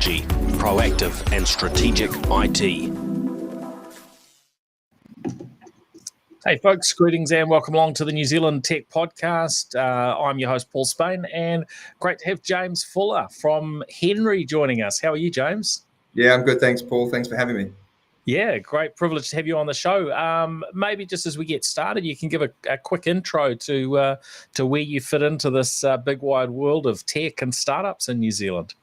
technology, proactive and strategic IT. Hey folks, greetings and welcome along to the New Zealand Tech Podcast. I'm your host, Paul Spain, and great to have James Fuller from hnry joining us. How are you, James? Yeah, I'm good. Thanks, Paul. Thanks for having me. Yeah, great privilege to have you on the show. Maybe just as we get started, you can give a quick intro to where you fit into this big wide world of tech and startups in New Zealand.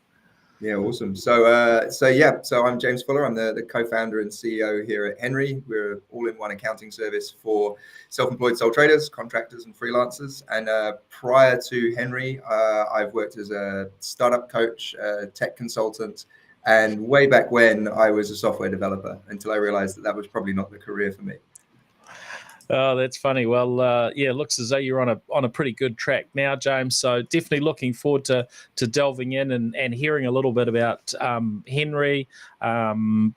Yeah, awesome. So I'm James Fuller. I'm the co-founder and CEO here at hnry. We're an all-in-one accounting service for self-employed sole traders, contractors, and freelancers. And prior to hnry, I've worked as a startup coach, tech consultant, and way back when I was a software developer until I realized that was probably not the career for me. Oh, that's funny. Well, yeah, it looks as though you're on a pretty good track now, James. So definitely looking forward to delving in and hearing a little bit about hnry.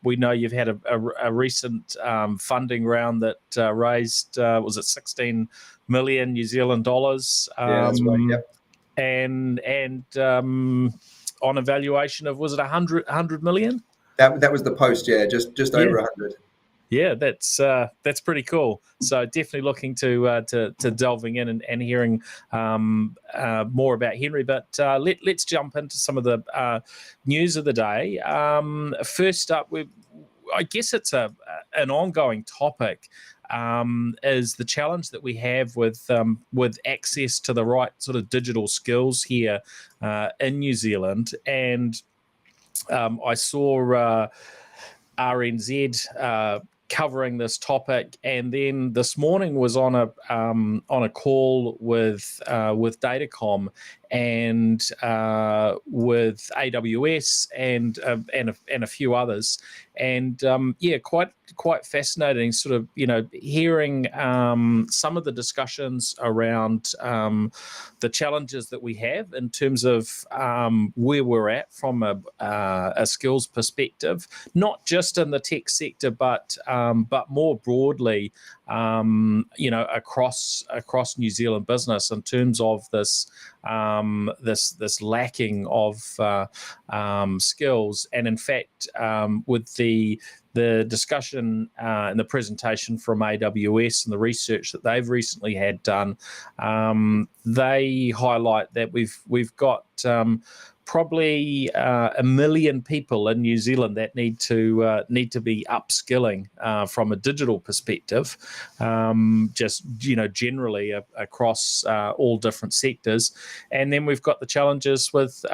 We know you've had a recent funding round that raised, was it 16 million New Zealand dollars? Yeah, that's right. Yep. And on a valuation of, was it 100 million? That was the post, yeah, just over 100. Yeah, that's pretty cool. So definitely looking to delving in and hearing more about hnry. But let's jump into some of the news of the day. First up, I guess it's an ongoing topic. Is the challenge that we have with access to the right sort of digital skills here in New Zealand, and I saw RNZ covering this topic, and then this morning was on a call with Datacom and with AWS and a few others, and quite fascinating. Sort of hearing some of the discussions around the challenges that we have in terms of where we're at from a skills perspective, not just in the tech sector, but more broadly, across New Zealand business in terms of this lacking of skills. And in fact, with the discussion and the presentation from AWS and the research that they've recently had done, they highlight that we've got probably 1 million people in New Zealand that need to be upskilling from a digital perspective, just generally across all different sectors. And then we've got the challenges with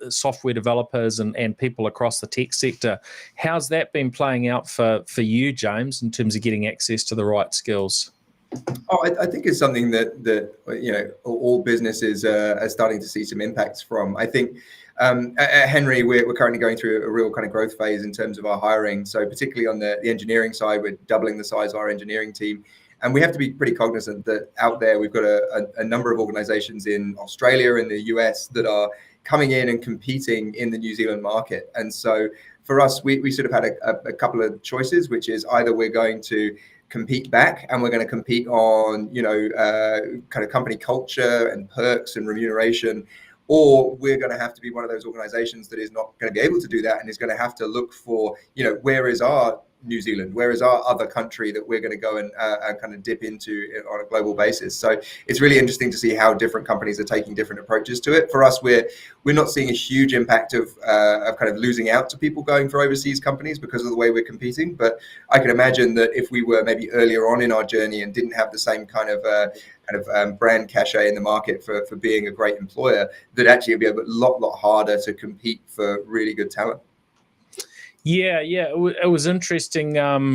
software developers and people across the tech sector. How's that been playing out for you, James, in terms of getting access to the right skills? Oh, I think it's something that all businesses are starting to see some impacts from. I think at hnry, we're currently going through a real kind of growth phase in terms of our hiring. So particularly on the engineering side, we're doubling the size of our engineering team. And we have to be pretty cognizant that out there, we've got a number of organizations in Australia and the US that are coming in and competing in the New Zealand market. And so for us, we sort of had a couple of choices, which is either we're going to compete back and we're going to compete on, kind of company culture and perks and remuneration, or we're going to have to be one of those organizations that is not going to be able to do that and is going to have to look for, where is our New Zealand, where is our other country that we're going to go and kind of dip into on a global basis. So it's really interesting to see how different companies are taking different approaches to it. For us, we're not seeing a huge impact of kind of losing out to people going for overseas companies because of the way we're competing. But I can imagine that if we were maybe earlier on in our journey and didn't have the same kind of brand cachet in the market for being a great employer, that actually it'd be a lot harder to compete for really good talent. Yeah, it was interesting.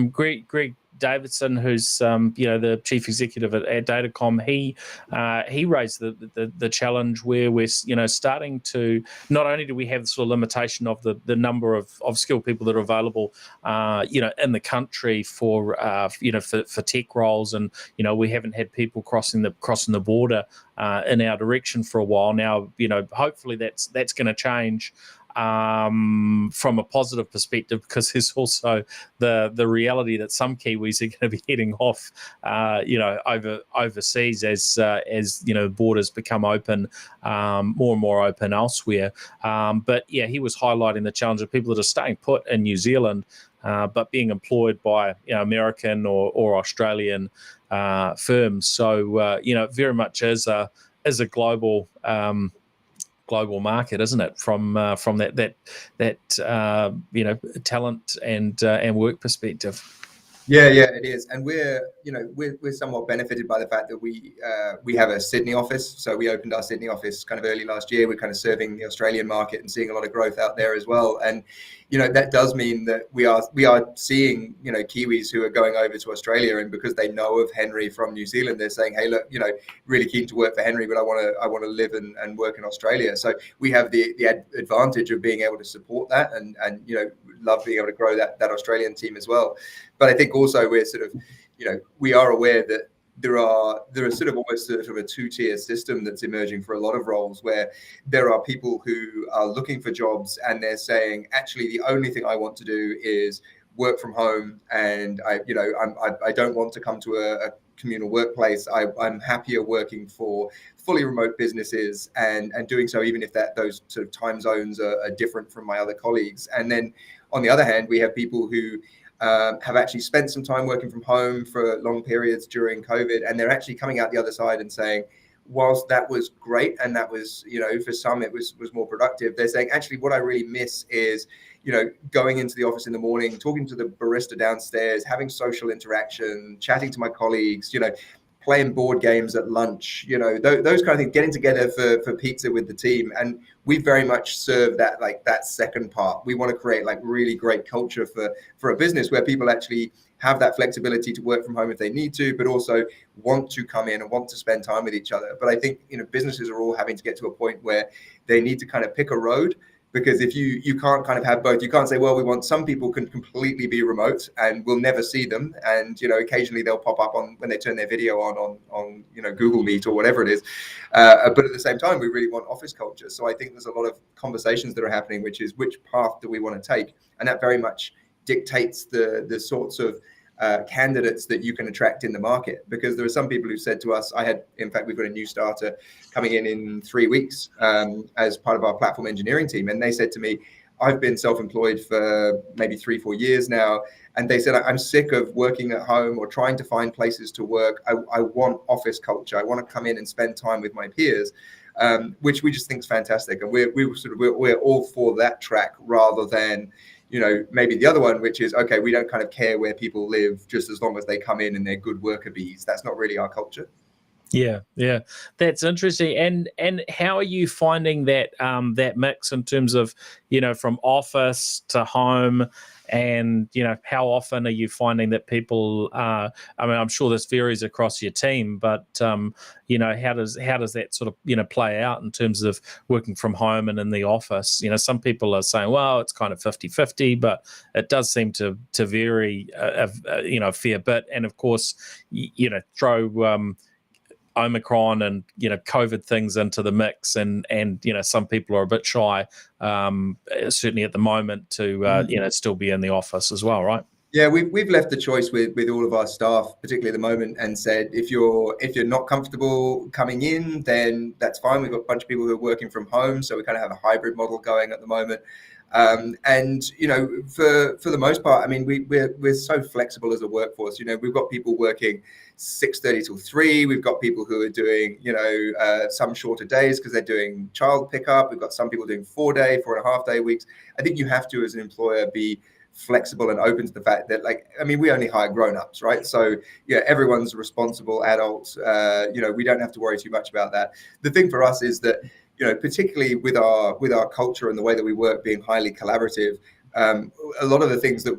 Greg Davidson, who's the chief executive at Datacom, he raised the challenge where we're starting to, not only do we have the sort of limitation of the number of skilled people that are available in the country for tech roles, and we haven't had people crossing the border in our direction for a while now. Hopefully that's going to change. from a positive perspective, because there's also the reality that some Kiwis are going to be heading off, overseas as borders become open, more and more open elsewhere. But yeah, he was highlighting the challenge of people that are staying put in New Zealand, but being employed by American or Australian firms. So very much is a global market, isn't it? From that talent and work perspective. Yeah, it is, and we're somewhat benefited by the fact that we have a Sydney office. So we opened our Sydney office kind of early last year. We're kind of serving the Australian market and seeing a lot of growth out there as well. And that does mean that we are seeing Kiwis who are going over to Australia, and because they know of Henry from New Zealand, they're saying, hey, look, really keen to work for Henry, but I want to live and work in Australia. So we have the advantage of being able to support that, and love being able to grow that Australian team as well. But I think also we're sort of, we are aware that there are sort of almost sort of a two-tier system that's emerging for a lot of roles, where there are people who are looking for jobs and they're saying, actually, the only thing I want to do is work from home, and I don't want to come to a communal workplace. I'm happier working for fully remote businesses and doing so even if those sort of time zones are different from my other colleagues. And then on the other hand, we have people who have actually spent some time working from home for long periods during COVID, and they're actually coming out the other side and saying, whilst that was great and that was, for some it was more productive, they're saying, actually, what I really miss is, going into the office in the morning, talking to the barista downstairs, having social interaction, chatting to my colleagues, playing board games at lunch, those kind of things, getting together for pizza with the team. And we very much serve that second part. We want to create really great culture for a business where people actually have that flexibility to work from home if they need to, but also want to come in and want to spend time with each other. But I think, businesses are all having to get to a point where they need to kind of pick a road. Because if you can't kind of have both, you can't say, well, we want some people can completely be remote and we'll never see them, and occasionally they'll pop up when they turn their video on Google Meet or whatever it is. But at the same time, we really want office culture. So I think there's a lot of conversations that are happening, which is which path do we want to take, and that very much dictates the sorts of candidates that you can attract in the market. Because there are some people who said to us, in fact, we've got a new starter coming in 3 weeks as part of our platform engineering team. And they said to me, I've been self-employed for maybe 3-4 years now. And they said, I'm sick of working at home or trying to find places to work. I want office culture. I want to come in and spend time with my peers, which we just think is fantastic. And we're all for that track, rather than maybe the other one, which is, okay, we don't kind of care where people live, just as long as they come in and they're good worker bees. That's not really our culture. Yeah, that's interesting. And how are you finding that that mix in terms of from office to home, and how often are you finding that people I'm sure this varies across your team, but how does that sort of play out in terms of working from home and in the office? Some people are saying, well, it's kind of 50-50, but it does seem to vary a fair bit. And of course, throw Omicron and COVID things into the mix, and some people are a bit shy, certainly at the moment, to still be in the office as well, right? Yeah, we've left the choice with all of our staff, particularly at the moment, and said if you're not comfortable coming in, then that's fine. We've got a bunch of people who are working from home, so we kind of have a hybrid model going at the moment. And for the most part, I mean, we're so flexible as a workforce. We've got people working 6:30 till 3. We've got people who are doing some shorter days because they're doing child pickup. We've got some people doing 4.5 day weeks. I think you have to, as an employer, be flexible and open to the fact that, we only hire grown-ups, right? So everyone's responsible adults. We don't have to worry too much about that. The thing for us is that, particularly with our culture and the way that we work being highly collaborative, a lot of the things that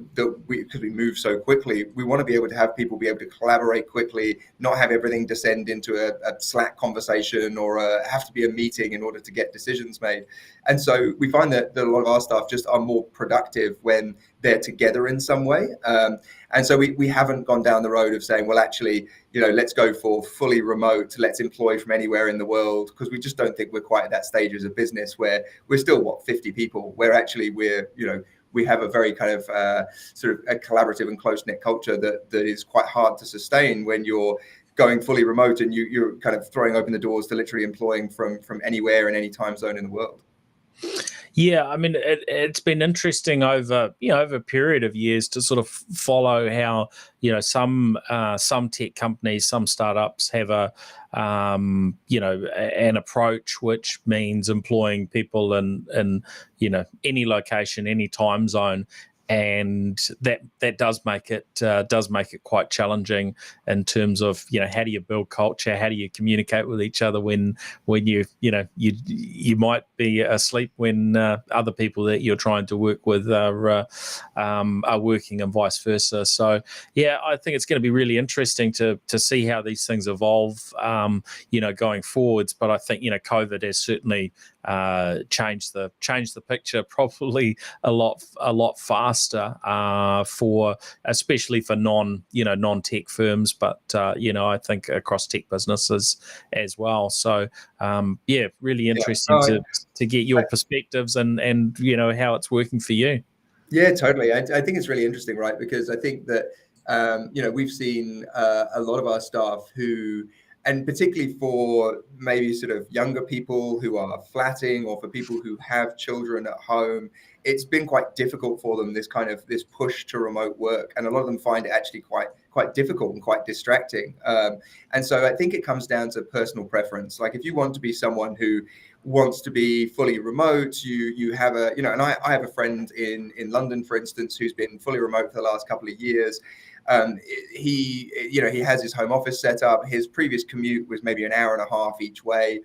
because we move so quickly, we want to be able to have people be able to collaborate quickly, not have everything descend into a Slack conversation or have to be a meeting in order to get decisions made. And so we find that a lot of our staff just are more productive when they're together in some way. And so we haven't gone down the road of saying, well, actually, let's go for fully remote, let's employ from anywhere in the world, because we just don't think we're quite at that stage as a business where we're still 50 people, where actually we have a very kind of sort of a collaborative and close-knit culture that is quite hard to sustain when you're going fully remote and you're kind of throwing open the doors to literally employing from anywhere in any time zone in the world. Yeah, I mean, it's been interesting over a period of years to sort of follow how some tech companies, some startups have an approach which means employing people in any location, any time zone. And that does make it quite challenging in terms of how do you build culture, how do you communicate with each other when you might be asleep when other people that you're trying to work with are working, and vice versa. So yeah, I think it's going to be really interesting to see how these things evolve going forwards. But I think COVID has certainly changed the picture probably a lot faster especially for non-tech firms, but I think across tech businesses as well. So really interesting to get your perspectives and how it's working for you. Yeah, totally. I think it's really interesting, right? Because I think that we've seen a lot of our staff who, and particularly for maybe sort of younger people who are flatting, or for people who have children at home, it's been quite difficult for them, this push to remote work. And a lot of them find it actually quite difficult and quite distracting. And so I think it comes down to personal preference. Like if you want to be someone who wants to be fully remote, you have and I have a friend in London, for instance, who's been fully remote for the last couple of years. He has his home office set up. His previous commute was maybe an hour and a half each way.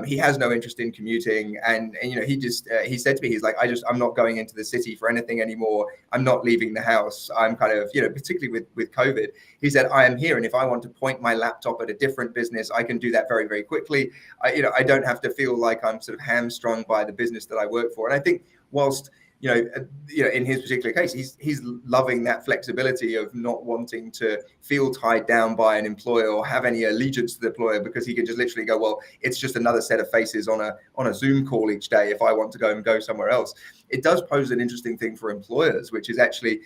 He has no interest in commuting, and he said to me, he's like, I'm not going into the city for anything anymore. I'm not leaving the house. I'm kind of, particularly with COVID, he said, I am here, and if I want to point my laptop at a different business, I can do that very, very quickly. I don't have to feel like I'm sort of hamstrung by the business that I work for. And I think whilst in his particular case, he's loving that flexibility of not wanting to feel tied down by an employer or have any allegiance to the employer, because he can just literally go, well, it's just another set of faces on a Zoom call each day if I want to go somewhere else. It does pose an interesting thing for employers, which is actually,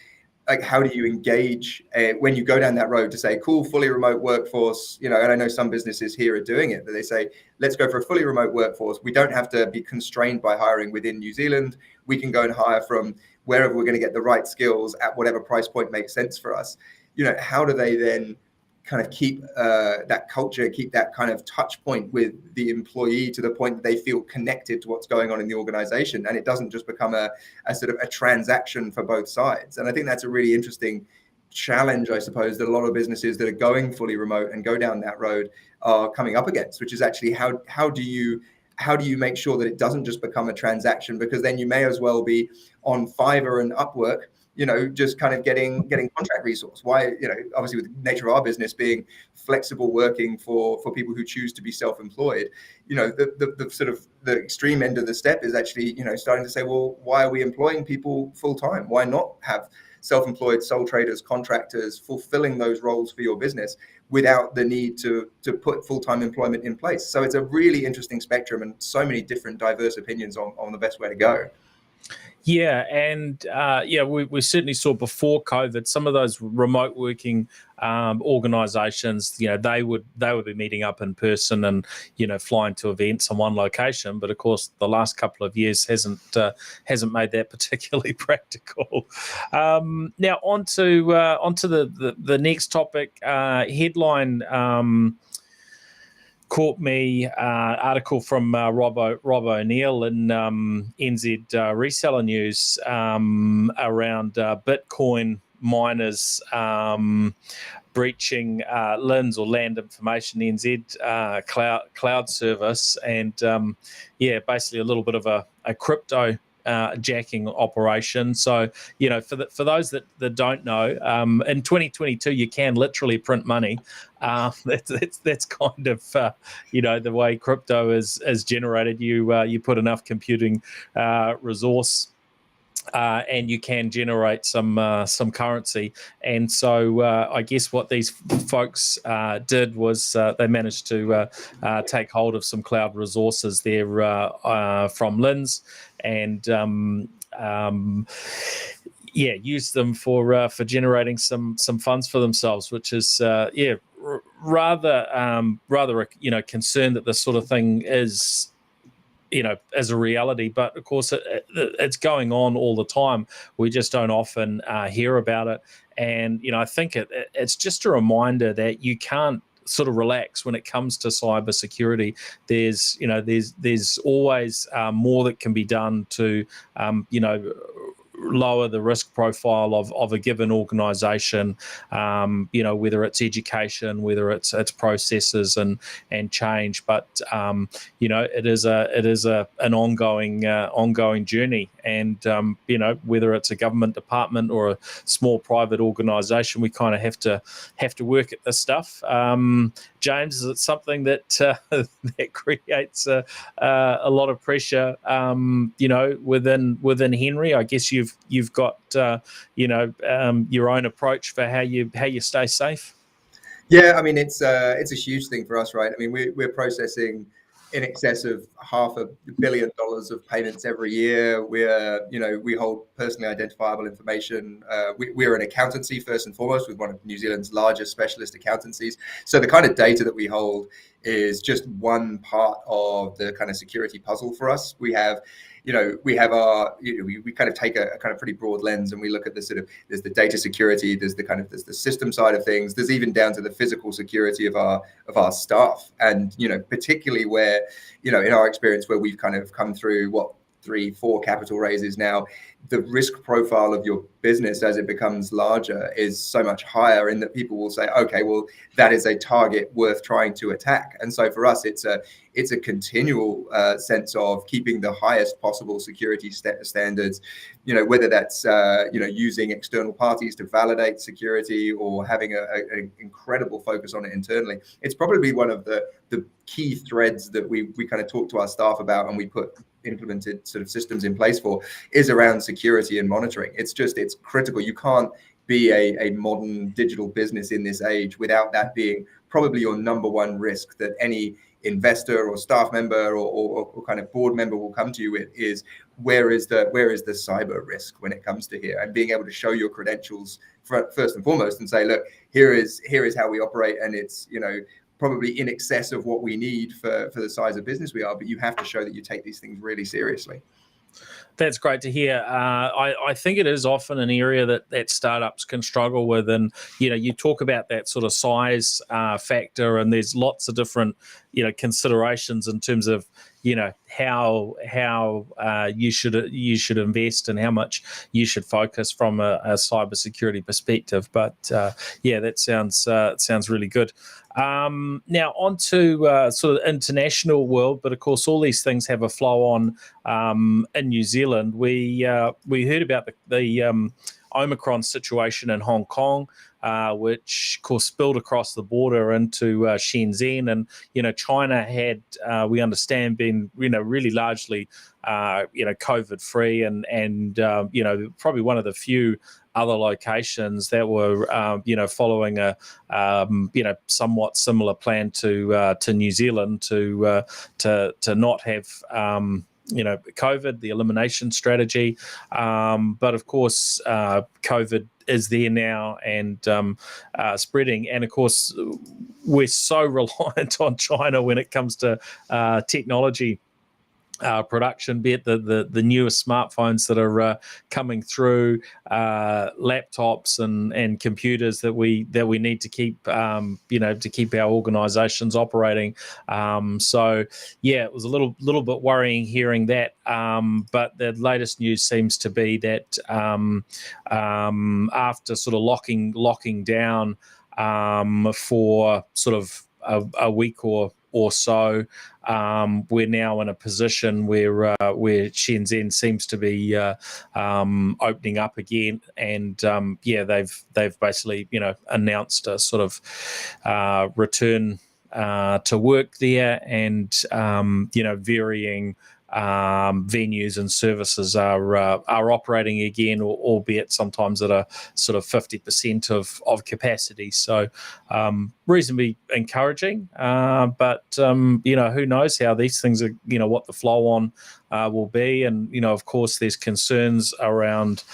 like, how do you engage when you go down that road to say, cool, fully remote workforce, and I know some businesses here are doing it, that they say, let's go for a fully remote workforce. We don't have to be constrained by hiring within New Zealand. We can go and hire from wherever we're going to get the right skills at whatever price point makes sense for us. How do they then kind of keep that culture, keep that kind of touch point with the employee to the point that they feel connected to what's going on in the organization, and it doesn't just become a sort of a transaction for both sides. And I think that's a really interesting challenge, I suppose, that a lot of businesses that are going fully remote and go down that road are coming up against, which is actually how do you make sure that it doesn't just become a transaction? Because then you may as well be on Fiverr and Upwork, just kind of getting contract resource. Why, obviously with the nature of our business being flexible working for people who choose to be self-employed, the sort of the extreme end of the step is actually, starting to say, well, why are we employing people full time? Why not have self-employed sole traders, contractors fulfilling those roles for your business without the need to put full-time employment in place? So it's a really interesting spectrum and so many different diverse opinions on the best way to go. Yeah, and we certainly saw before COVID some of those remote working organisations. They would be meeting up in person and flying to events in one location. But of course, the last couple of years hasn't made that particularly practical. Now onto the next topic. Headline. Caught me article from Rob O'Neill in NZ Reseller News around Bitcoin miners breaching LINZ, or Land Information NZ cloud service, and basically a little bit of a crypto jacking operation. So for those that don't know, in 2022 you can literally print money. That's kind of the way crypto is generated. You put enough computing resource and you can generate some currency. And so I guess what these folks did was they managed to take hold of some cloud resources there from Linz, and use them for generating some funds for themselves, which is rather concerned that this sort of thing is as a reality. But of course it's going on all the time. We just don't often hear about it. And I think it's just a reminder that you can't sort of relax when it comes to cybersecurity. There's always more that can be done to lower the risk profile of a given organization, whether it's education, whether it's processes and change. But it is an ongoing journey. And whether it's a government department or a small private organization, we kind of have to work at this stuff. James, is it something that that creates a lot of pressure within hnry? I guess you've got your own approach for how you stay safe. Yeah, I mean it's a huge thing for us, right? I mean we're processing in excess of $500 million of payments every year. We hold personally identifiable information. We're an accountancy first and foremost, with one of New Zealand's largest specialist accountancies. So the kind of data that we hold is just one part of the kind of security puzzle for us. We have we kind of take a kind of pretty broad lens, and we look at the sort of, there's the data security, there's the system side of things, there's even down to the physical security of our staff. And particularly where in our experience, where we've kind of come through 3-4 capital raises now, the risk profile of your business as it becomes larger is so much higher, in that people will say, okay, well, that is a target worth trying to attack. And so for us, it's a continual sense of keeping the highest possible security standards, whether that's using external parties to validate security, or having an incredible focus on it internally. It's probably one of the key threads that we kind of talk to our staff about, and we put implemented sort of systems in place for, is around security and monitoring. It's critical. You can't be a modern digital business in this age without that being probably your number one risk that any investor or staff member or kind of board member will come to you with, is where is the cyber risk when it comes to here, and being able to show your credentials first and foremost and say, look, here is how we operate, and it's probably in excess of what we need for the size of business we are, but you have to show that you take these things really seriously. That's great to hear. I think it is often an area that startups can struggle with, and you talk about that sort of size factor, and there's lots of different considerations in terms of how you should invest and how much you should focus from a cybersecurity perspective. But that sounds really good. Now on to sort of international world, but of course all these things have a flow on in New Zealand. We heard about the Omicron situation in Hong Kong, which of course spilled across the border into Shenzhen, and China had, we understand, been really largely COVID free, and probably one of the few other locations that were following a somewhat similar plan to New Zealand to not have COVID, the elimination strategy. But of course, COVID is there now and spreading. And of course, we're so reliant on China when it comes to technology production, be it the newest smartphones that are coming through, laptops and computers that we need to keep to keep our organizations operating. So yeah, it was a little bit worrying hearing that, but the latest news seems to be that after sort of locking down for sort of a week or so, we're now in a position where Shenzhen seems to be opening up again, and they've basically announced a sort of return to work there, and varying venues and services are operating again, albeit sometimes at a sort of 50% of capacity. So reasonably encouraging, but who knows how these things are, what the flow on will be. And of course there's concerns around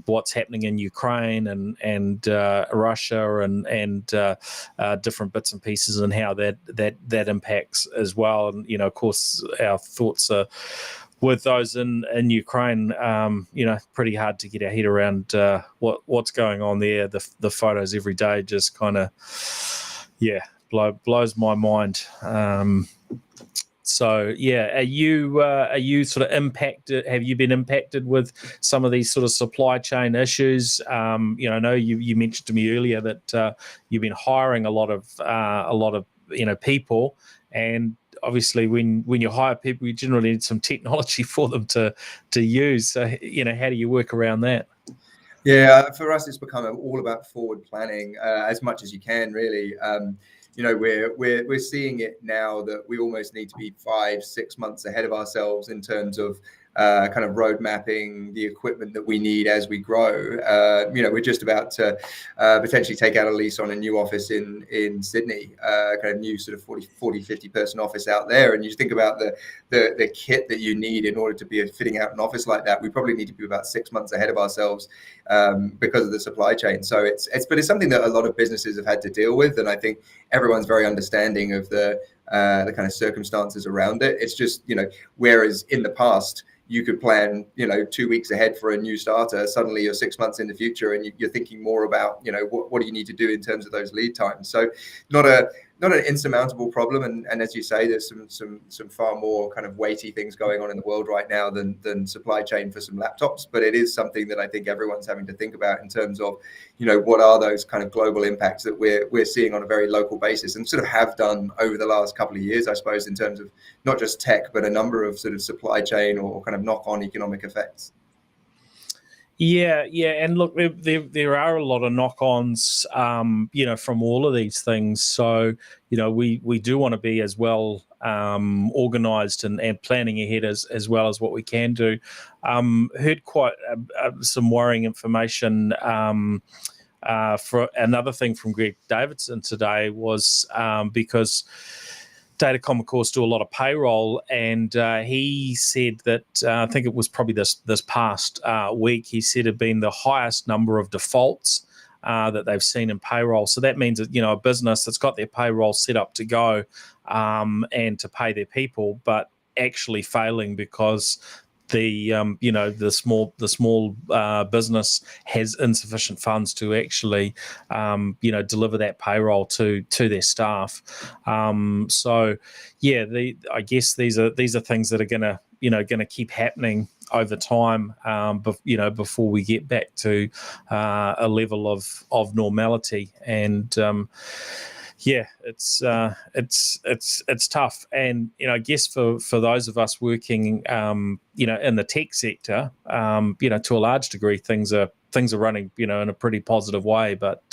what's happening in Ukraine and Russia and different bits and pieces, and how that impacts as well. And of course our thoughts are with those in Ukraine. Pretty hard to get our head around what's going on there. The photos every day just kind of blows my mind. So are you sort of impacted? Have you been impacted with some of these sort of supply chain issues? I know you mentioned to me earlier that you've been hiring a lot of people, and obviously when you hire people, you generally need some technology for them to use. So how do you work around that? Yeah, for us, it's become all about forward planning as much as you can, really. We're seeing it now that we almost need to be 5-6 months ahead of ourselves in terms of kind of road mapping the equipment that we need as we grow. We're just about to potentially take out a lease on a new office in Sydney, kind of new sort of 40, 50 person office out there. And you think about the kit that you need in order to be fitting out an office like that. We probably need to be about 6 months ahead of ourselves because of the supply chain. So it's something that a lot of businesses have had to deal with. And I think everyone's very understanding of the kind of circumstances around it. It's just, whereas in the past, you could plan, 2 weeks ahead for a new starter. Suddenly you're 6 months in the future and you're thinking more about, what do you need to do in terms of those lead times? So not an insurmountable problem. And as you say, there's some far more kind of weighty things going on in the world right now than supply chain for some laptops. But it is something that I think everyone's having to think about in terms of, what are those kind of global impacts that we're seeing on a very local basis, and sort of have done over the last couple of years, I suppose, in terms of not just tech, but a number of sort of supply chain or kind of knock-on economic effects. Yeah, and look, there are a lot of knock-ons, from all of these things. So, we do want to be as well organised and planning ahead as well as what we can do. Heard quite some worrying information. For another thing from Greg Davidson today was because Datacom, of course, do a lot of payroll, and he said that I think it was probably this past week. He said it had been the highest number of defaults that they've seen in payroll. So that means that a business that's got their payroll set up to go and to pay their people, but actually failing because the small business has insufficient funds to actually deliver that payroll to their staff. I guess these are things that are gonna keep happening over time, before we get back to a level of normality. And it's tough. And I guess for those of us working in the tech sector, to a large degree things are running in a pretty positive way, but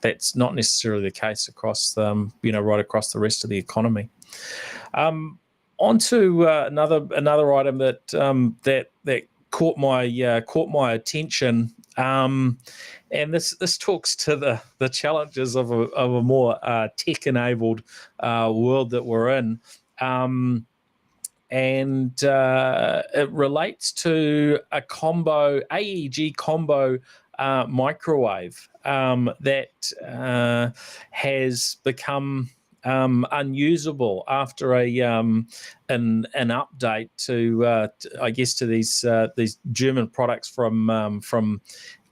that's not necessarily the case across right across the rest of the economy. On to another item that caught my attention. And this talks to the challenges of a more tech-enabled world that we're in, and it relates to a AEG combo microwave that has become unusable after an update to I guess to these German products from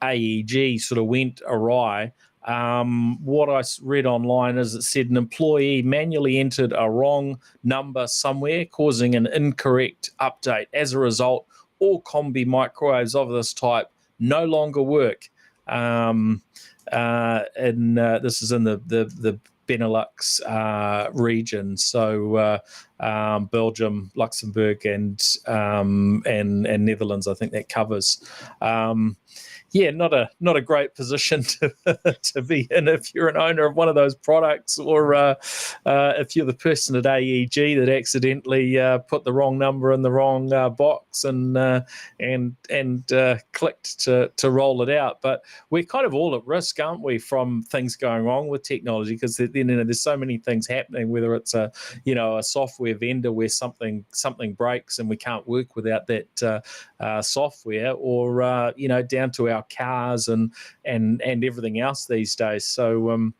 AEG sort of went awry. What I read online is it said an employee manually entered a wrong number somewhere, causing an incorrect update. As a result, all combi microwaves of this type no longer work. And this is in the Benelux region. So Belgium, Luxembourg, and Netherlands. I think that covers. Not a great position to be in if you're an owner of one of those products, or if you're the person at AEG that accidentally put the wrong number in the wrong box and clicked to roll it out. But we're kind of all at risk, aren't we, from things going wrong with technology? Because there's so many things happening. Whether it's a software vendor where something breaks and we can't work without that software, or down to our cars and everything else these days. So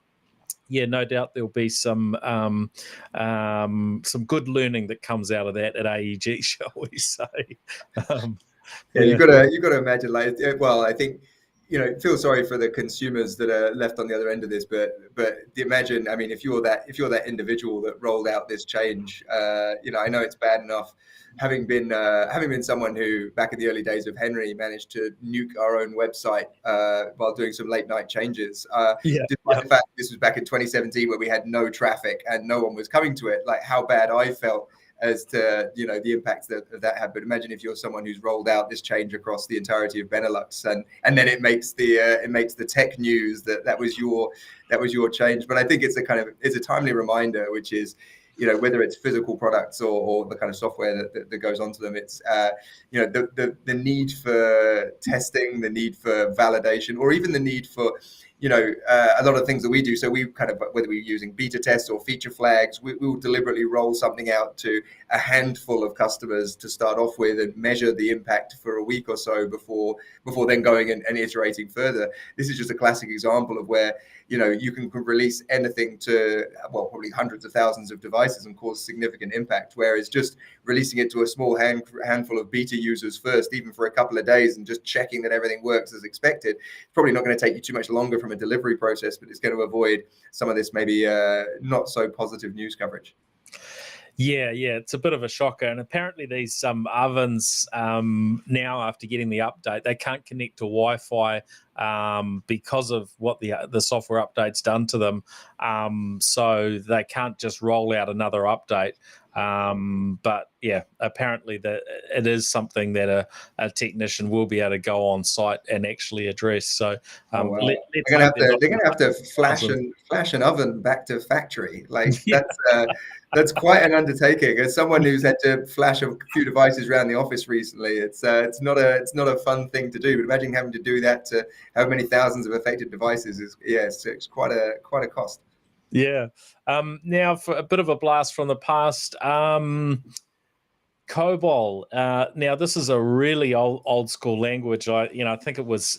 no doubt there'll be some good learning that comes out of that at AEG, shall we say? You've got to imagine, I think, feel sorry for the consumers that are left on the other end of this, but imagine, I mean, if you're that individual that rolled out this change, I know it's bad enough having been someone who back in the early days of Henry managed to nuke our own website while doing some late night changes. Despite the fact this was back in 2017 where we had no traffic and no one was coming to it, like how bad I felt as to the impacts that had. But imagine if you're someone who's rolled out this change across the entirety of Benelux, and then it makes the tech news that was your change. But I think it's a timely reminder, which is, whether it's physical products or the kind of software that goes onto them, it's the need for testing, the need for validation, or even the need for a lot of things that we do. So we whether we're using beta tests or feature flags, we will deliberately roll something out to a handful of customers to start off with and measure the impact for a week or so before then going and iterating further. This is just a classic example of where you can release anything to probably hundreds of thousands of devices and cause significant impact, whereas just releasing it to a small handful of beta users first, even for a couple of days, and just checking that everything works as expected, probably not going to take you too much longer from a delivery process, but it's going to avoid some of this maybe not so positive news coverage. Yeah, it's a bit of a shocker. And apparently these ovens now, after getting the update, they can't connect to Wi-Fi because of what the software update's done to them. So they can't just roll out another update. But yeah, apparently it is something that a technician will be able to go on site and actually address. So they're gonna have to flash an oven back to factory. Like that's quite an undertaking. As someone who's had to flash a few devices around the office recently, it's not a fun thing to do. But imagine having to do that to how many thousands of affected devices it's quite a cost. Yeah. Now for a bit of a blast from the past, Cobol. Now this is a really old school language. I think it was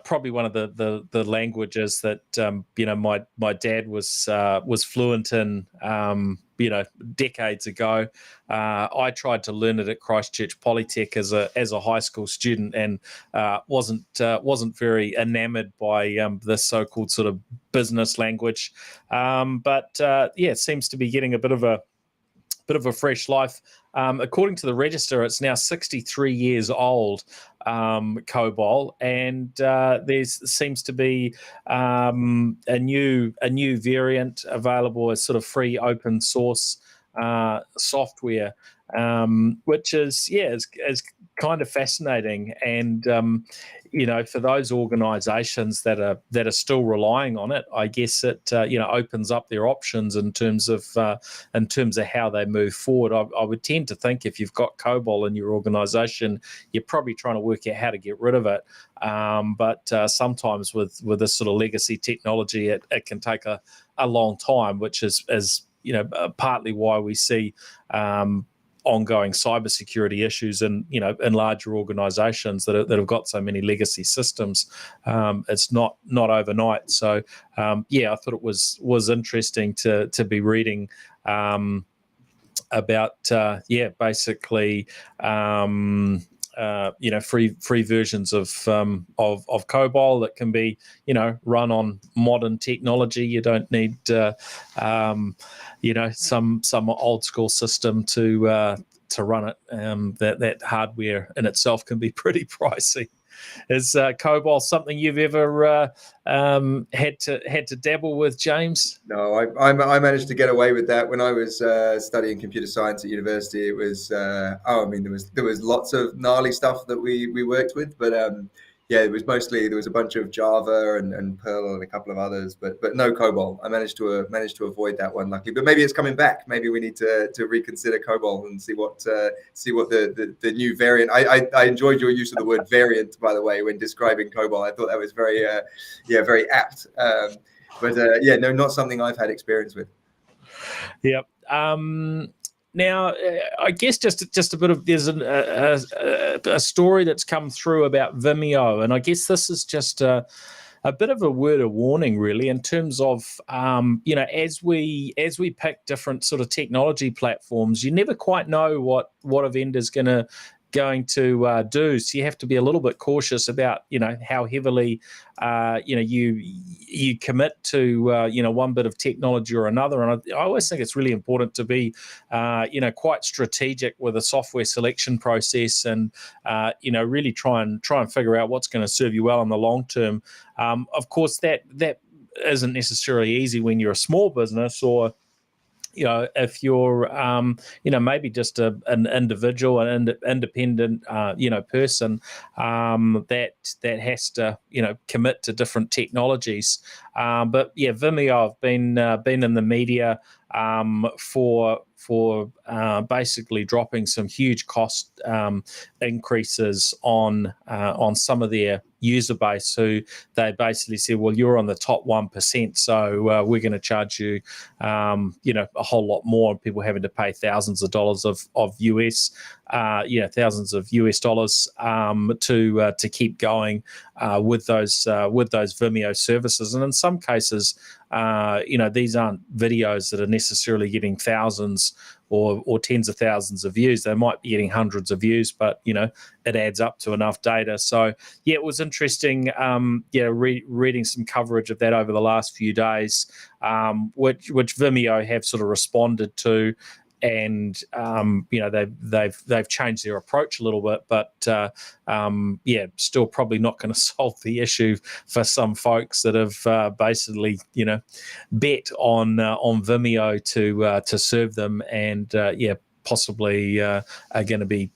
probably one of the languages that my dad was fluent in. Decades ago. I tried to learn it at Christchurch Polytech as a high school student, and wasn't very enamored by this so-called sort of business language. But it seems to be getting a bit of a fresh life. According to the register, it's now 63 years old, Cobol, and there seems to be a new variant available as sort of free open source software, which is kind of fascinating. And for those organizations that are still relying on it, I guess it opens up their options in terms of how they move forward. I would tend to think if you've got Cobol in your organization, you're probably trying to work out how to get rid of it. But sometimes with this sort of legacy technology, it can take a long time, which is partly why we see ongoing cybersecurity issues in larger organizations that have got so many legacy systems. It's not overnight. So I thought it was interesting to be reading about basically free versions of Cobol that can be run on modern technology. You don't need some old school system to run it. That hardware in itself can be pretty pricey. Is Cobol something you've ever had to dabble with, James? No, I managed to get away with that when I was studying computer science at university. It was there was lots of gnarly stuff that we worked with, but yeah, it was mostly there was a bunch of Java and Perl and a couple of others, but no Cobol. I managed to avoid that one, luckily. But maybe it's coming back. Maybe we need to reconsider Cobol and see what the new variant. I enjoyed your use of the word variant, by the way, when describing Cobol. I thought that was very very apt. But no, not something I've had experience with. Yep. Now, I guess just a bit of there's a story that's come through about Vimeo, and I guess this is just a bit of a word of warning, really, in terms of as we pick different sort of technology platforms, you never quite know what a vendor's going to do. So you have to be a little bit cautious about how heavily you commit to one bit of technology or another. And I always think it's really important to be quite strategic with a software selection process, and really try and figure out what's going to serve you well in the long term. Of course, that isn't necessarily easy when you're a small business, or if you're, maybe just an individual, an independent, person that has to, commit to different technologies. But yeah, Vimeo have been in the media for basically dropping some huge cost increases on some of their user base, who they basically said, well, you're on the top 1%, so we're going to charge you, a whole lot more. People having to pay thousands of dollars of US, thousands of US dollars to keep going with those Vimeo services. And in some cases, these aren't videos that are necessarily getting thousands or tens of thousands of views. They might be getting hundreds of views, but it adds up to enough data. So yeah, it was interesting. Reading some coverage of that over the last few days, which Vimeo have sort of responded to. And they've changed their approach a little bit, but still probably not going to solve the issue for some folks that have basically bet on Vimeo to serve them, and possibly are going to be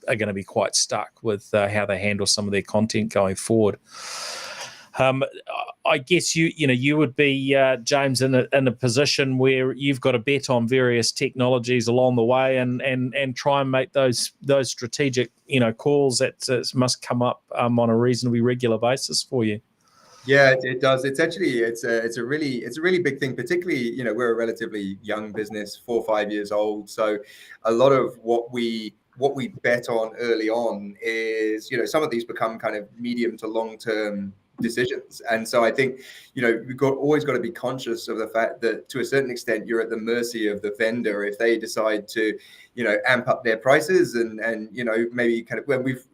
quite stuck with how they handle some of their content going forward. I guess you would be, James, in a position where you've got to bet on various technologies along the way, and try and make those strategic calls that must come up on a reasonably regular basis for you. Yeah, it does. It's actually it's a really big thing. Particularly, we're a relatively young business, 4 or 5 years old. So a lot of what we bet on early on is some of these become kind of medium to long term decisions. And so I think we've always got to be conscious of the fact that to a certain extent you're at the mercy of the vendor if they decide to amp up their prices, and maybe kind of when we've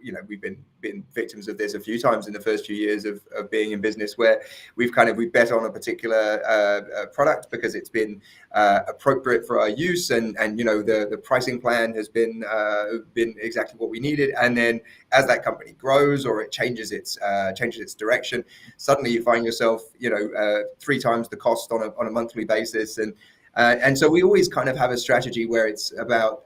been victims of this a few times in the first few years of being in business, where we bet on a particular product because it's been appropriate for our use, and the pricing plan has been exactly what we needed, and then as that company grows or it changes its direction, suddenly you find yourself 3 times the cost on a monthly basis, and so we always kind of have a strategy where it's about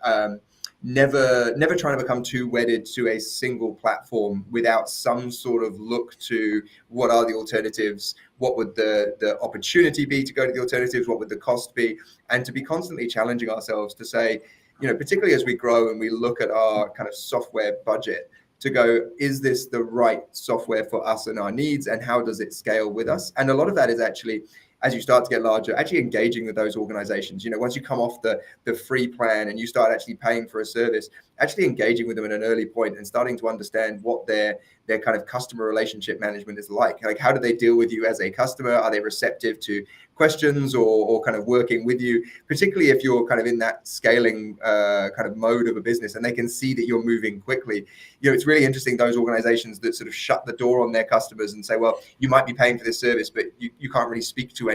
never trying to become too wedded to a single platform without some sort of look to what are the alternatives, what would the opportunity be to go to the alternatives, what would the cost be, and to be constantly challenging ourselves to say, particularly as we grow and we look at our kind of software budget, to go, is this the right software for us and our needs, and how does it scale with us? And a lot of that is actually, as you start to get larger, actually engaging with those organizations. Once you come off the free plan and you start actually paying for a service, actually engaging with them at an early point and starting to understand what their kind of customer relationship management is like. Like, how do they deal with you as a customer? Are they receptive to questions or kind of working with you, particularly if you're kind of in that scaling kind of mode of a business and they can see that you're moving quickly? It's really interesting, those organizations that sort of shut the door on their customers and say, well, you might be paying for this service, but you can't really speak to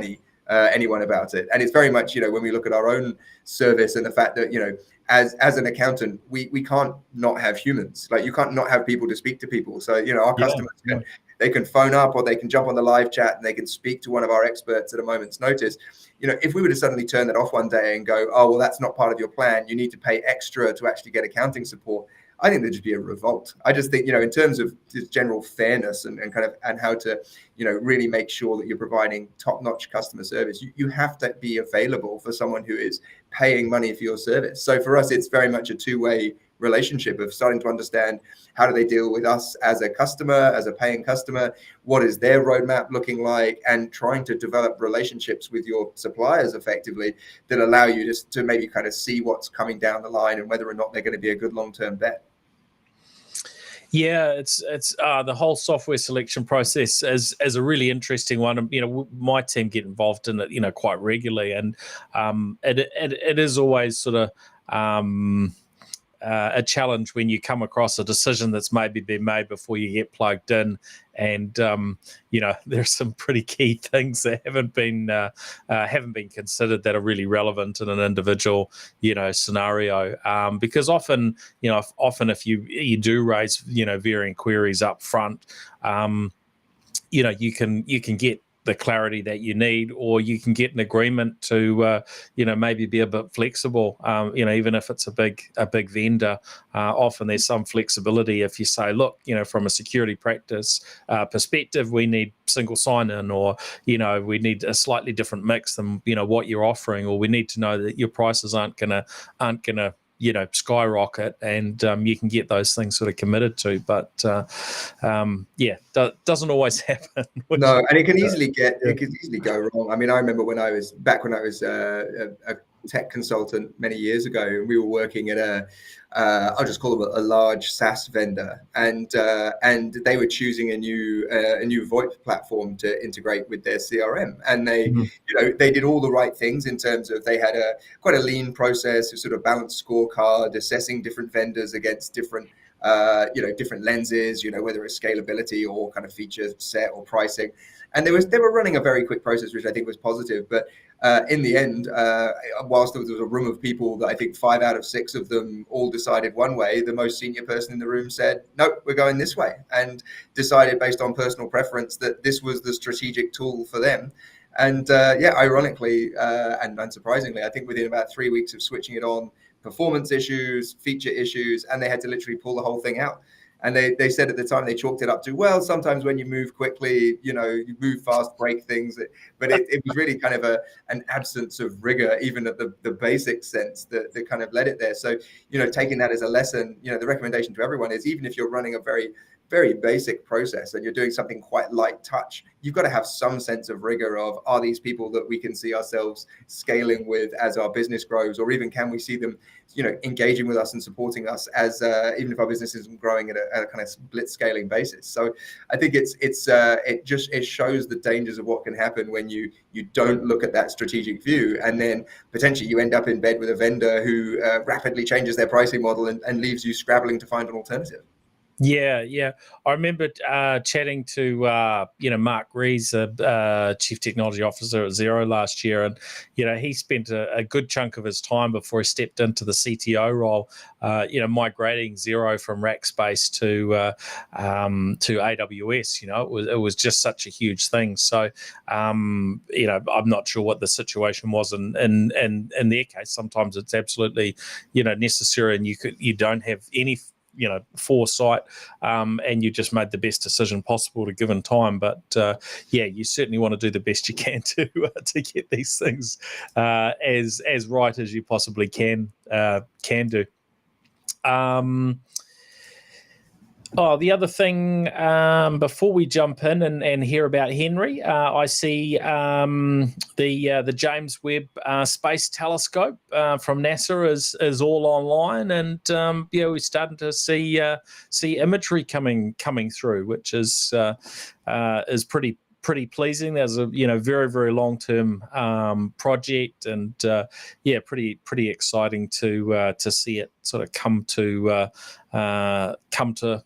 anyone about it. And it's very much, when we look at our own service and the fact that, as an accountant, we can't not have humans. Like, you can't not have people to speak to people. So, our customers they can phone up, or they can jump on the live chat and they can speak to one of our experts at a moment's notice. If we were to suddenly turn that off one day and go, oh, well, that's not part of your plan, you need to pay extra to actually get accounting support, I think there'd just be a revolt. I just think, in terms of just general fairness and how to, really make sure that you're providing top-notch customer service, you have to be available for someone who is paying money for your service. So for us, it's very much a two-way relationship of starting to understand how do they deal with us as a customer, as a paying customer, what is their roadmap looking like, and trying to develop relationships with your suppliers effectively that allow you to maybe kind of see what's coming down the line and whether or not they're going to be a good long-term bet. Yeah, it's the whole software selection process is a really interesting one. My team get involved in it, quite regularly, and it is always sort of a challenge when you come across a decision that's maybe been made before you get plugged in, and there's some pretty key things that haven't been considered that are really relevant in an individual scenario, because often if you do raise varying queries up front, you can get the clarity that you need, or you can get an agreement to maybe be a bit flexible, even if it's a big vendor. Often there's some flexibility if you say, look, from a security practice perspective, we need single sign-in, or we need a slightly different mix than what you're offering, or we need to know that your prices aren't gonna skyrocket, and you can get those things sort of committed to. But doesn't always happen. No, and it can easily go wrong. I mean, I remember when I was a tech consultant many years ago, and we were working at I'll just call them a large SaaS vendor, and they were choosing a new VoIP platform to integrate with their CRM, and they did all the right things in terms of they had quite a lean process, a sort of balanced scorecard, assessing different vendors against different different lenses, whether it's scalability or kind of feature set or pricing. And they were running a very quick process, which I think was positive. But in the end, whilst there was a room of people that I think 5 out of 6 of them all decided one way, the most senior person in the room said, nope, we're going this way, and decided based on personal preference that this was the strategic tool for them. And ironically and unsurprisingly, I think within about 3 weeks of switching it on, performance issues, feature issues, and they had to literally pull the whole thing out. And they said at the time, they chalked it up to, well, sometimes when you move quickly, you move fast, break things. But it was really kind of an absence of rigor, even at the basic sense that kind of led it there. So, taking that as a lesson, the recommendation to everyone is, even if you're running a very, very basic process and you're doing something quite light touch, you've got to have some sense of rigor of, are these people that we can see ourselves scaling with as our business grows, or even can we see them engaging with us and supporting us as even if our business isn't growing at a kind of split scaling basis. So I think it shows the dangers of what can happen when you don't look at that strategic view, and then potentially you end up in bed with a vendor who rapidly changes their pricing model and leaves you scrabbling to find an alternative. Yeah. I remember chatting to Mark Rees, Chief Technology Officer at Xero last year, and he spent a good chunk of his time before he stepped into the CTO role, migrating Xero from Rackspace to AWS. It was just such a huge thing. So I'm not sure what the situation was in their case. Sometimes it's absolutely necessary, and you don't have any foresight, and you just made the best decision possible at a given time. But you certainly want to do the best you can to get these things as right as you possibly can do. The other thing, before we jump in and hear about Henry, I see the James Webb Space Telescope from NASA is all online, and we're starting to see imagery coming through, which is pretty pleasing. There's a very, very long-term project, and pretty exciting to see it sort of come to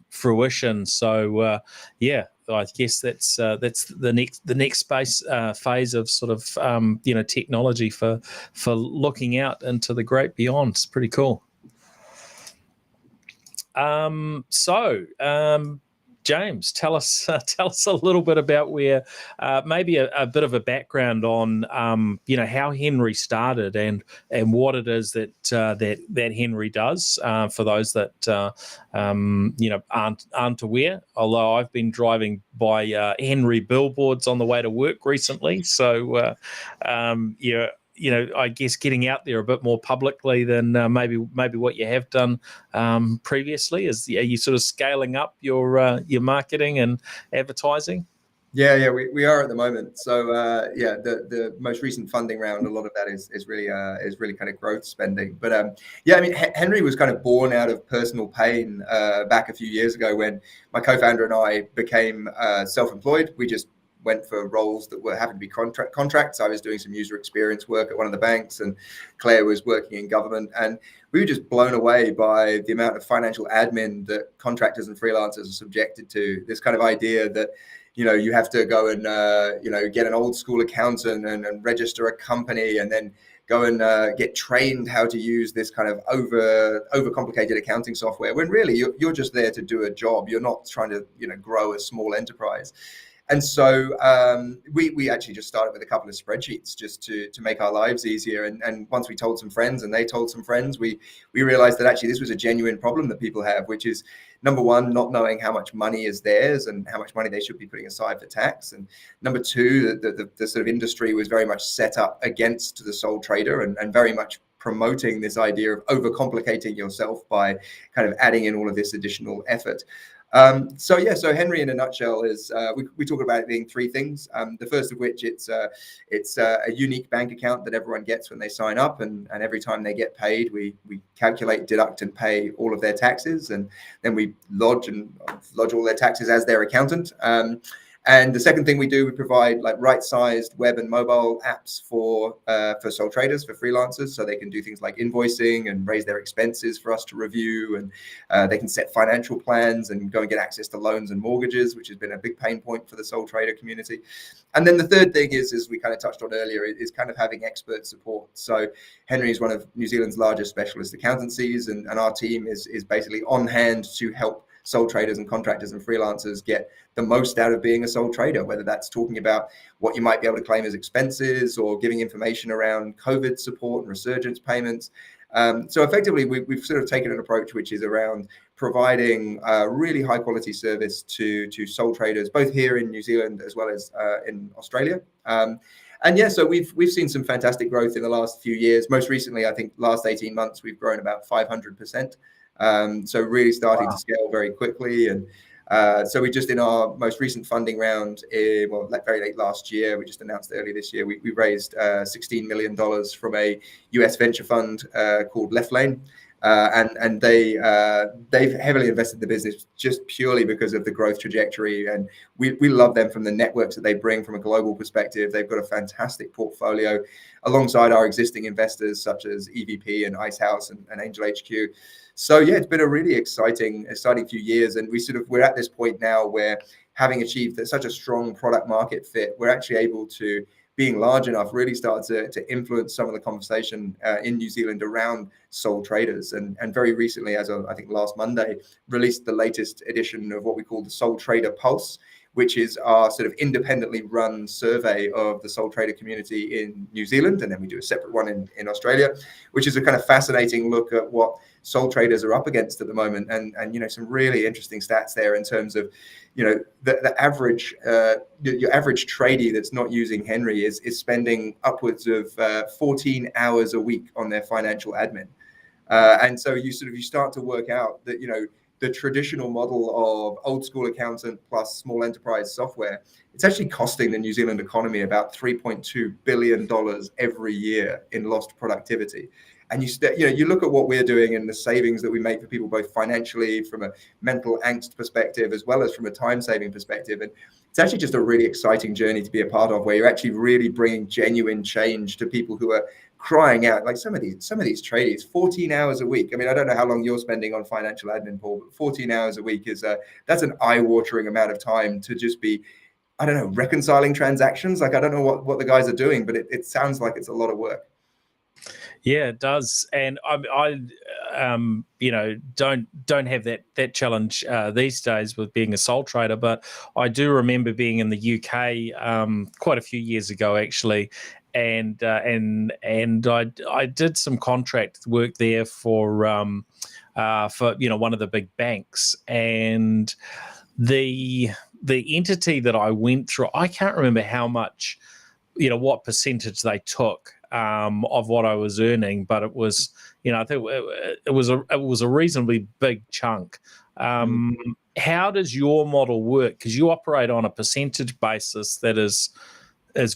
fruition. So I guess that's the next space phase of sort of technology for looking out into the great beyond. It's pretty cool. James, tell us a little bit about where, maybe a bit of a background on, how Henry started and what it is that Henry does, for those that aren't aware. Although I've been driving by Henry billboards on the way to work recently, so I guess getting out there a bit more publicly than maybe what you have done previously. Are you sort of scaling up your marketing and advertising? Yeah, we are at the moment. So the most recent funding round, a lot of that is really kind of growth spending. But I mean, Henry was kind of born out of personal pain back a few years ago when my co-founder and I became self-employed. We just went for roles that happened to be contracts. I was doing some user experience work at one of the banks, and Claire was working in government. And we were just blown away by the amount of financial admin that contractors and freelancers are subjected to. This kind of idea that you have to go and get an old school accountant and register a company, and then go and get trained how to use this kind of overcomplicated accounting software, when really you're just there to do a job. You're not trying to grow a small enterprise. And so we actually just started with a couple of spreadsheets just to make our lives easier. And once we told some friends and they told some friends, we realized that actually this was a genuine problem that people have, which is, number one, not knowing how much money is theirs and how much money they should be putting aside for tax. And number two, the sort of industry was very much set up against the sole trader and very much promoting this idea of overcomplicating yourself by kind of adding in all of this additional effort. So Henry in a nutshell is, we talk about it being three things. The first of which it's a unique bank account that everyone gets when they sign up, and every time they get paid, we calculate, deduct, and pay all of their taxes, and then we lodge all their taxes as their accountant. And the second thing we do, we provide like right-sized web and mobile apps for sole traders, for freelancers, so they can do things like invoicing and raise their expenses for us to review, and they can set financial plans and go and get access to loans and mortgages, which has been a big pain point for the sole trader community. And then the third thing is, as we kind of touched on earlier, is kind of having expert support. So Henry is one of New Zealand's largest specialist accountancies, and our team is basically on hand to help sole traders and contractors and freelancers get the most out of being a sole trader, whether that's talking about what you might be able to claim as expenses or giving information around COVID support and resurgence payments. So effectively, we've sort of taken an approach which is around providing a really high quality service to sole traders, both here in New Zealand as well as in Australia. So we've seen some fantastic growth in the last few years. Most recently, I think last 18 months, we've grown about 500%. So really starting to scale very quickly. And so we just, in our most recent funding round, very late last year, we just announced earlier this year, we raised $16 million from a US venture fund called Left Lane. And they've heavily invested in the business just purely because of the growth trajectory. And we love them from the networks that they bring from a global perspective. They've got a fantastic portfolio alongside our existing investors such as EVP and Icehouse and Angel HQ. So yeah, it's been a really exciting few years, and we're at this point now where, having achieved such a strong product market fit, we're actually able to, being large enough, really start to influence some of the conversation in New Zealand around sole traders. And very recently, as of I think last Monday, released the latest edition of what we call the Sole Trader Pulse, which is our sort of independently run survey of the sole trader community in New Zealand. And then we do a separate one in Australia, which is a kind of fascinating look at what sole traders are up against at the moment. And some really interesting stats there in terms of, the average, your average tradie that's not using Henry is spending upwards of 14 hours a week on their financial admin. And so you start to work out that, the traditional model of old school accountant plus small enterprise software, it's actually costing the New Zealand economy about $3.2 billion every year in lost productivity. And you look at what we're doing and the savings that we make for people, both financially, from a mental angst perspective, as well as from a time saving perspective. And it's actually just a really exciting journey to be a part of, where you're actually really bringing genuine change to people who are crying out. Like some of these tradies, 14 hours a week. I mean, I don't know how long you're spending on financial admin, Paul, but 14 hours a week that's an eye-watering amount of time to just be, I don't know, reconciling transactions. Like, I don't know what the guys are doing, but it sounds like it's a lot of work. Yeah, it does, and don't have that challenge these days with being a sole trader. But I do remember being in the UK quite a few years ago, actually, and I did some contract work there for one of the big banks, and the entity that I went through, I can't remember how much, what percentage they took of what I was earning, but it was, I think it was a reasonably big chunk. How does your model work? Because you operate on a percentage basis that is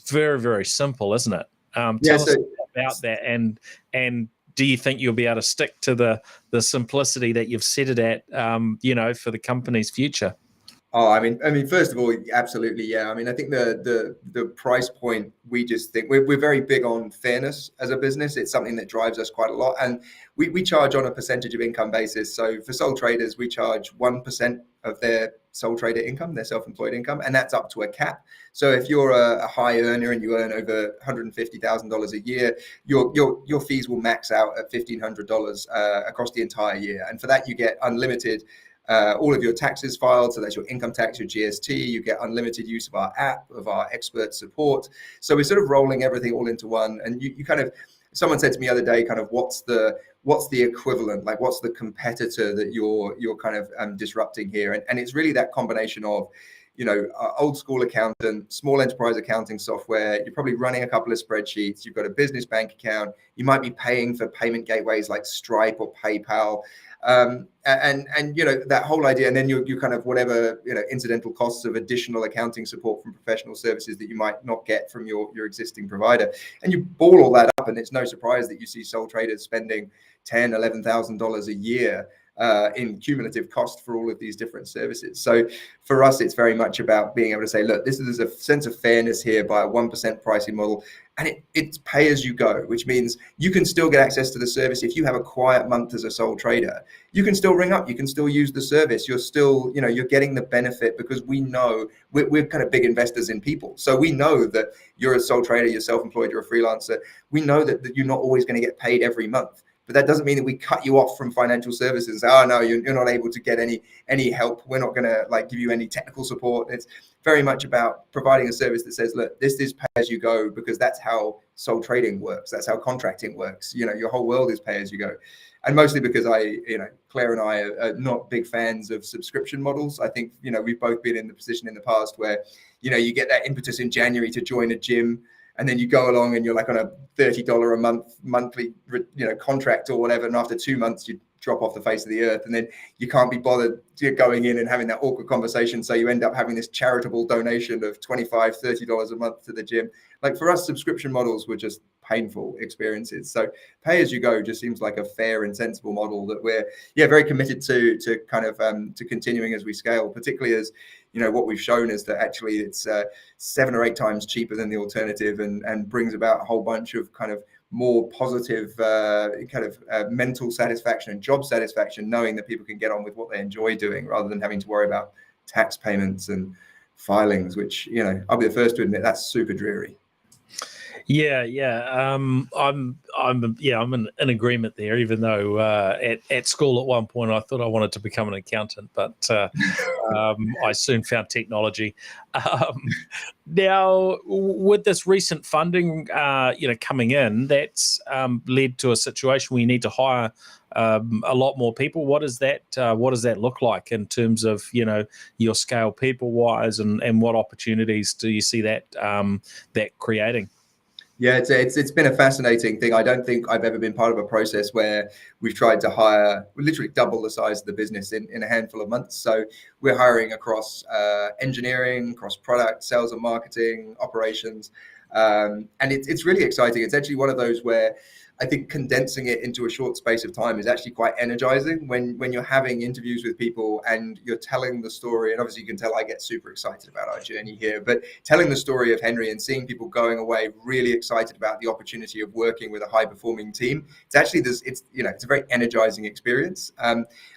very, very simple, isn't it? Tell us about that, and do you think you'll be able to stick to the simplicity that you've set it at, for the company's future? Oh, I mean, first of all, absolutely, yeah. I mean, I think the price point, we just think we're very big on fairness as a business. It's something that drives us quite a lot, and we charge on a percentage of income basis. So for sole traders, we charge 1% of their sole trader income, their self-employed income, and that's up to a cap. So if you're a high earner and you earn over $150,000 a year, your fees will max out at $1,500 across the entire year, and for that you get unlimited. All of your taxes filed, so that's your income tax, your GST. You get unlimited use of our app, of our expert support. So we're sort of rolling everything all into one. And you kind of, someone said to me the other day, kind of what's the equivalent, like what's the competitor that you're kind of disrupting here? And it's really that combination of, old school accountant, small enterprise accounting software. You're probably running a couple of spreadsheets. You've got a business bank account. You might be paying for payment gateways like Stripe or PayPal. And that whole idea, and then you kind of whatever incidental costs of additional accounting support from professional services that you might not get from your existing provider, and you ball all that up, and it's no surprise that you see sole traders spending $10,000-$11,000 a year in cumulative cost for all of these different services. So for us, it's very much about being able to say, look, this is a sense of fairness here by a 1% pricing model, and it's pay as you go, which means you can still get access to the service. If you have a quiet month as a sole trader, you can still ring up, you can still use the service. You're still, you're getting the benefit, because we know we're kind of big investors in people. So we know that you're a sole trader, you're self-employed, you're a freelancer. We know that you're not always going to get paid every month. But that doesn't mean that we cut you off from financial services and say, oh no, you're not able to get any help. We're not going to give you any technical support. It's very much about providing a service that says, look, this is pay as you go, because that's how sole trading works. That's how contracting works. Your whole world is pay as you go. And mostly because Claire and I are not big fans of subscription models. I think, we've both been in the position in the past where, you get that impetus in January to join a gym, and then you go along and you're like on a $30 a month monthly contract or whatever, and after 2 months you drop off the face of the earth, and then you can't be bothered going in and having that awkward conversation, so you end up having this charitable donation of $25-$30 a month to the gym. Like for us, subscription models were just painful experiences. So pay as you go just seems like a fair and sensible model that we're very committed to kind of to continuing as we scale, particularly as what we've shown is that actually it's 7 or 8 times cheaper than the alternative, and brings about a whole bunch of kind of more positive mental satisfaction and job satisfaction, knowing that people can get on with what they enjoy doing rather than having to worry about tax payments and filings, which I'll be the first to admit that's super dreary. I'm in agreement there, even though at school at one point I thought I wanted to become an accountant, but I soon found technology. Now, with this recent funding coming in, that's led to a situation where you need to hire a lot more people. What does that look like in terms of your scale people wise, and what opportunities do you see that creating? Yeah, it's been a fascinating thing. I don't think I've ever been part of a process where we've tried to hire, literally double the size of the business in a handful of months. So we're hiring across engineering, across product, sales and marketing, operations. And it's really exciting. It's actually one of those where I think condensing it into a short space of time is actually quite energizing when you're having interviews with people and you're telling the story. And obviously you can tell I get super excited about our journey here, but telling the story of Henry and seeing people going away really excited about the opportunity of working with a high performing team. It's actually it's a very energizing experience.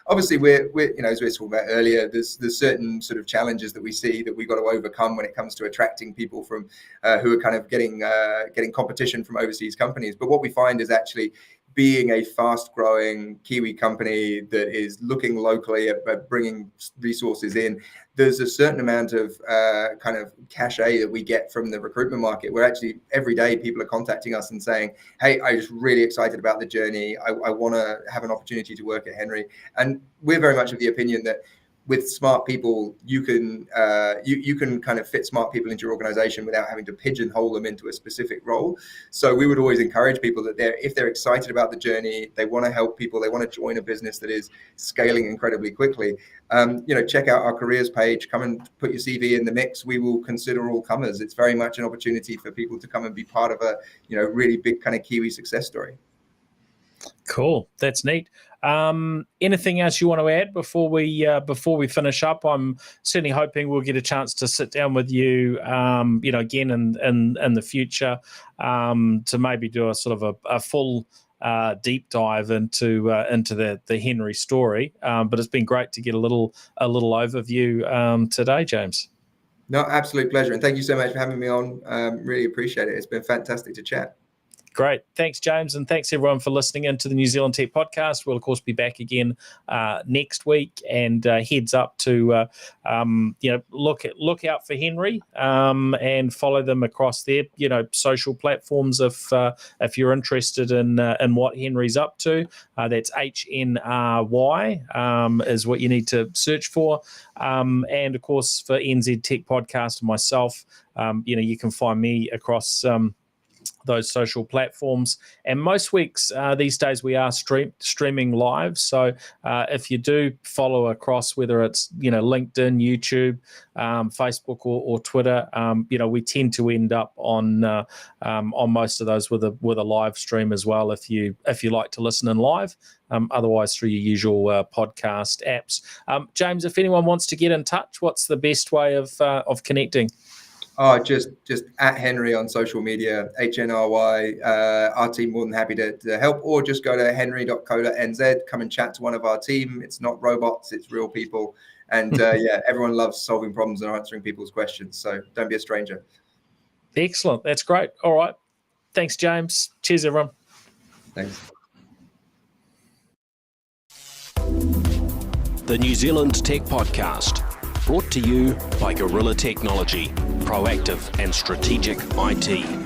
Obviously we're as we were talking about earlier, there's certain sort of challenges that we see that we've got to overcome when it comes to attracting people from who are kind of getting competition from overseas companies. But what we find is actually being a fast-growing Kiwi company that is looking locally at bringing resources in. There's a certain amount of kind of cachet that we get from the recruitment market, where actually every day people are contacting us and saying, hey, I'm just really excited about the journey. I want to have an opportunity to work at Henry. And we're very much of the opinion that with smart people, you can kind of fit smart people into your organization without having to pigeonhole them into a specific role. So we would always encourage people that if they're excited about the journey, they want to help people, they want to join a business that is scaling incredibly quickly, check out our careers page, come and put your CV in the mix. We will consider all comers. It's very much an opportunity for people to come and be part of a really big kind of Kiwi success story. Cool, that's neat. Anything else you want to add before we finish up? I'm certainly hoping we'll get a chance to sit down with you, again in the future, to maybe do a sort of a full deep dive into the Henry story. But it's been great to get a little overview today, James. No, absolute pleasure, and thank you so much for having me on. Really appreciate it. It's been fantastic to chat. Great. Thanks, James. And thanks, everyone, for listening into the New Zealand Tech Podcast. We'll, of course, be back again next week. And heads up to, look out for Henry and follow them across their, social platforms if you're interested in what Henry's up to. That's HNRY is what you need to search for. And, of course, for NZ Tech Podcast and myself, you can find me across those social platforms. And most weeks these days we are streaming live. So if you do follow across, whether it's LinkedIn, YouTube, Facebook, or Twitter, we tend to end up on most of those with a live stream as well. If you like to listen in live, otherwise through your usual podcast apps. James, if anyone wants to get in touch, what's the best way of connecting? Oh, just at Henry on social media, HNRY. Our team more than happy to help, or just go to henry.co.nz, come and chat to one of our team. It's not robots, it's real people. And everyone loves solving problems and answering people's questions. So don't be a stranger. Excellent. That's great. All right. Thanks, James. Cheers, everyone. Thanks. The New Zealand Tech Podcast, brought to you by Gorilla Technology, proactive and strategic IT.